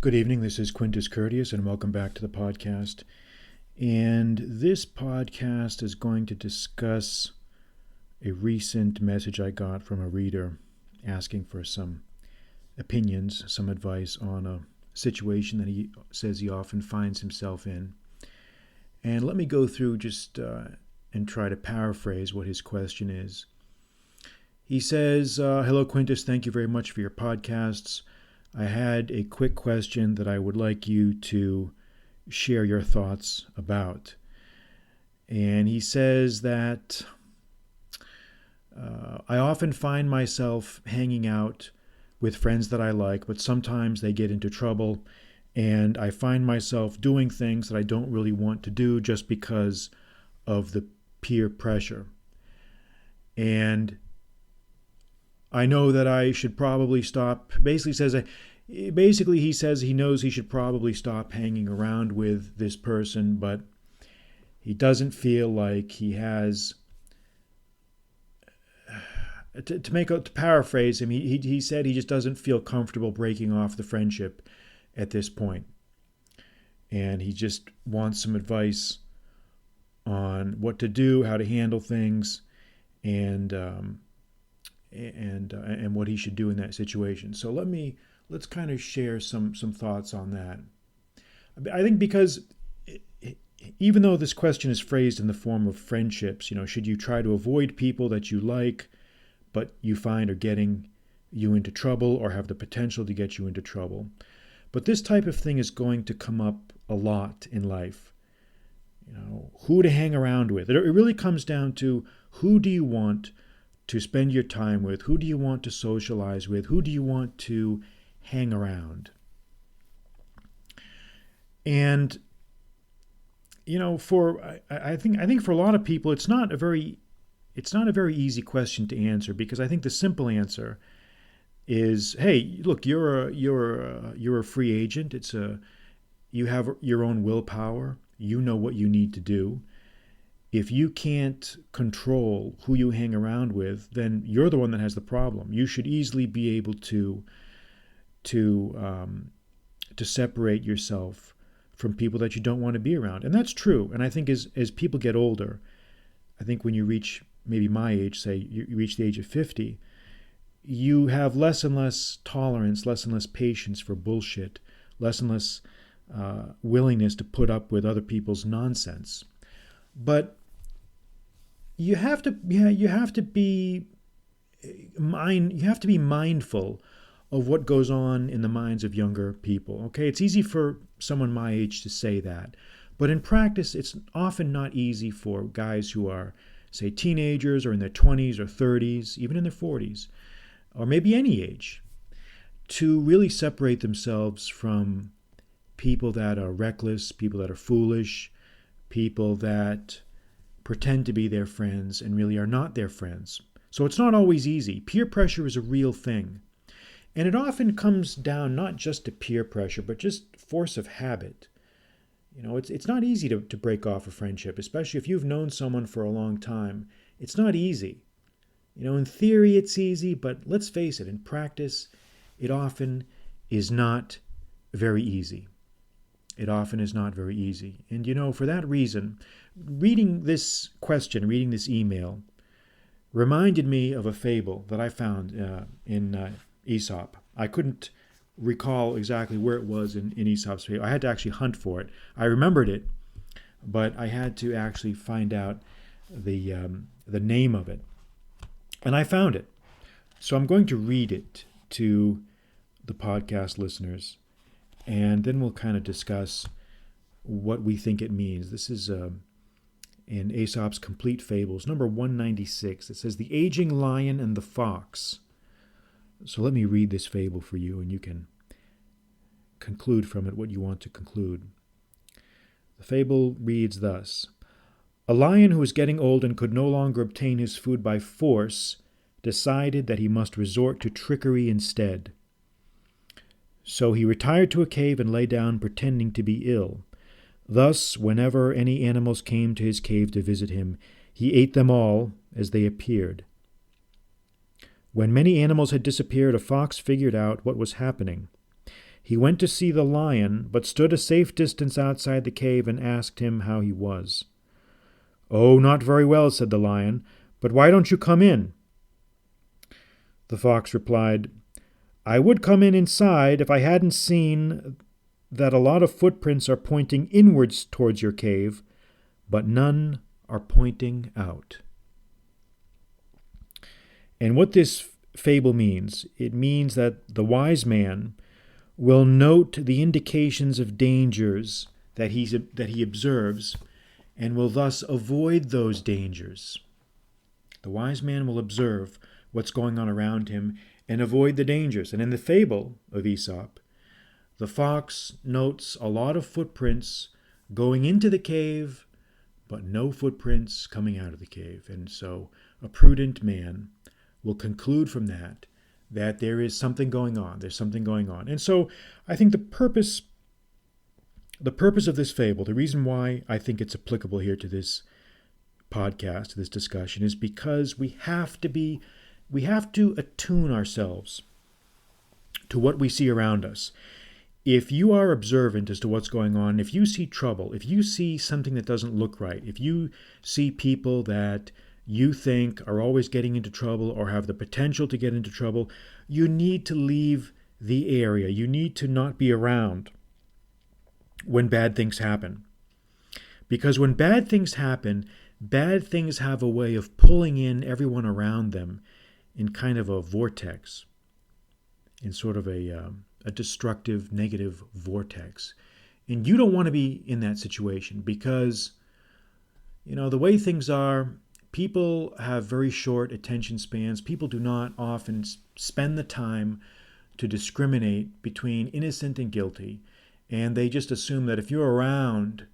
Good evening. This is Quintus Curtius, and welcome back to the podcast. And this podcast is going to discuss a recent message I got from a reader asking for some opinions, some advice on a situation that he says he often finds himself in. And let me go through just and try to paraphrase what his question is. He says, Hello, Quintus. Thank you very much for your podcasts. I had a quick question that I would like you to share your thoughts about. And he says that I often find myself hanging out with friends that I like, but sometimes they get into trouble, and I find myself doing things that I don't really want to do just because of the peer pressure. And I know that I should probably stop. Basically he says he knows he should probably stop hanging around with this person, but he doesn't feel like he has. To paraphrase him, he said he just doesn't feel comfortable breaking off the friendship at this point, and he just wants some advice on what to do, how to handle things, and what he should do in that situation. So let's kind of share some thoughts on that. I think because even though this question is phrased in the form of friendships, should you try to avoid people that you like, but you find are getting you into trouble or have the potential to get you into trouble? But this type of thing is going to come up a lot in life. Who to hang around with. It really comes down to who do you want to spend your time with? Who do you want to socialize with? Who do you want to hang around? And I think for a lot of people it's not a very easy question to answer, because I think the simple answer is, hey, look, you're a free agent. You have your own willpower. You know what you need to do. If you can't control who you hang around with, then you're the one that has the problem. You should easily be able to separate yourself from people that you don't want to be around. And that's true. And I think as people get older, I think when you reach maybe my age, say you reach the age of 50, you have less and less tolerance, less and less patience for bullshit, less and less willingness to put up with other people's nonsense. But you have to be mindful of what goes on in the minds of younger people. Okay, it's easy for someone my age to say that, but in practice, it's often not easy for guys who are, say, teenagers or in their 20s or 30s, even in their 40s, or maybe any age, to really separate themselves from people that are reckless, people that are foolish, people that pretend to be their friends and really are not their friends. So it's not always easy. Peer pressure is a real thing. And it often comes down not just to peer pressure, but just force of habit. It's not easy to break off a friendship, especially if you've known someone for a long time. It's not easy. In theory it's easy, but let's face it, in practice, it often is not very easy. It often is not very easy. And for that reason, reading this email, reminded me of a fable that I found in Aesop. I couldn't recall exactly where it was in Aesop's fable. I had to actually hunt for it. I remembered it, but I had to actually find out the name of it. And I found it. So I'm going to read it to the podcast listeners, and then we'll kind of discuss what we think it means. This is in Aesop's Complete Fables, number 196. It says, "The Aging Lion and the Fox." So let me read this fable for you, and you can conclude from it what you want to conclude. The fable reads thus: "A lion who was getting old and could no longer obtain his food by force decided that he must resort to trickery instead. So he retired to a cave and lay down, pretending to be ill. Thus, whenever any animals came to his cave to visit him, he ate them all as they appeared. When many animals had disappeared, a fox figured out what was happening. He went to see the lion, but stood a safe distance outside the cave and asked him how he was. "Oh, not very well," said the lion, "but why don't you come in?" The fox replied, "I would come in inside if I hadn't seen that a lot of footprints are pointing inwards towards your cave, but none are pointing out." And what this fable means, it means that the wise man will note the indications of dangers that he observes and will thus avoid those dangers. The wise man will observe what's going on around him and avoid the dangers. And in the fable of Aesop, the fox notes a lot of footprints going into the cave, but no footprints coming out of the cave. And so a prudent man will conclude from that there is something going on. There's something going on. And so I think the purpose of this fable, the reason why I think it's applicable here to this podcast, to this discussion, is because we have to attune ourselves to what we see around us. If you are observant as to what's going on, if you see trouble, if you see something that doesn't look right, if you see people that you think are always getting into trouble or have the potential to get into trouble, you need to leave the area. You need to not be around when bad things happen. Because when bad things happen, bad things have a way of pulling in everyone around them in kind of a vortex, in sort of a destructive, negative vortex. And you don't want to be in that situation because, the way things are, people have very short attention spans. People do not often spend the time to discriminate between innocent and guilty. And they just assume that if you're around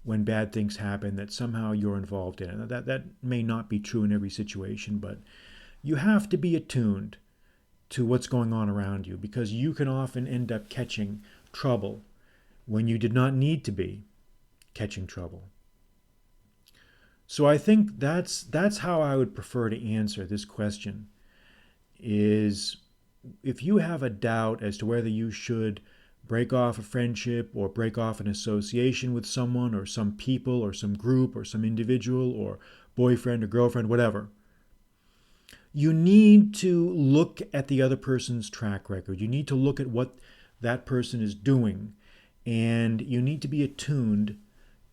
when bad things happen, that somehow you're involved in it. That may not be true in every situation, but you have to be attuned to what's going on around you because you can often end up catching trouble when you did not need to be catching trouble. So I think that's how I would prefer to answer this question, is if you have a doubt as to whether you should break off a friendship or break off an association with someone or some people or some group or some individual or boyfriend or girlfriend, whatever, you need to look at the other person's track record. You need to look at what that person is doing, and you need to be attuned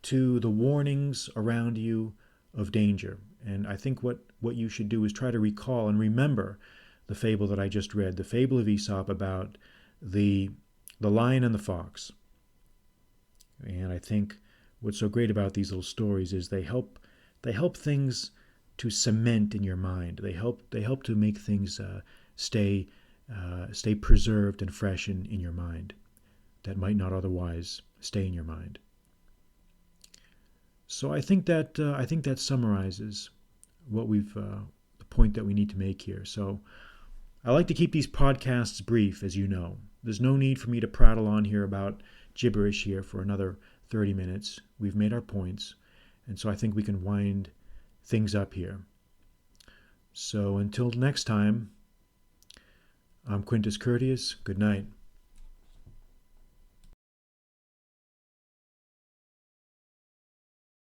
to the warnings around you of danger. And I think what you should do is try to recall and remember the fable that I just read, the fable of Aesop about the lion and the fox. And I think what's so great about these little stories is they help things to cement in your mind. They help to make things stay preserved and fresh in your mind that might not otherwise stay in your mind. So I think that summarizes what the point that we need to make here. So I like to keep these podcasts brief, as you know. There's no need for me to prattle on here about gibberish here for another 30 minutes. We've made our points, and so I think we can wind things up here. So until next time, I'm Quintus Curtius. Good night.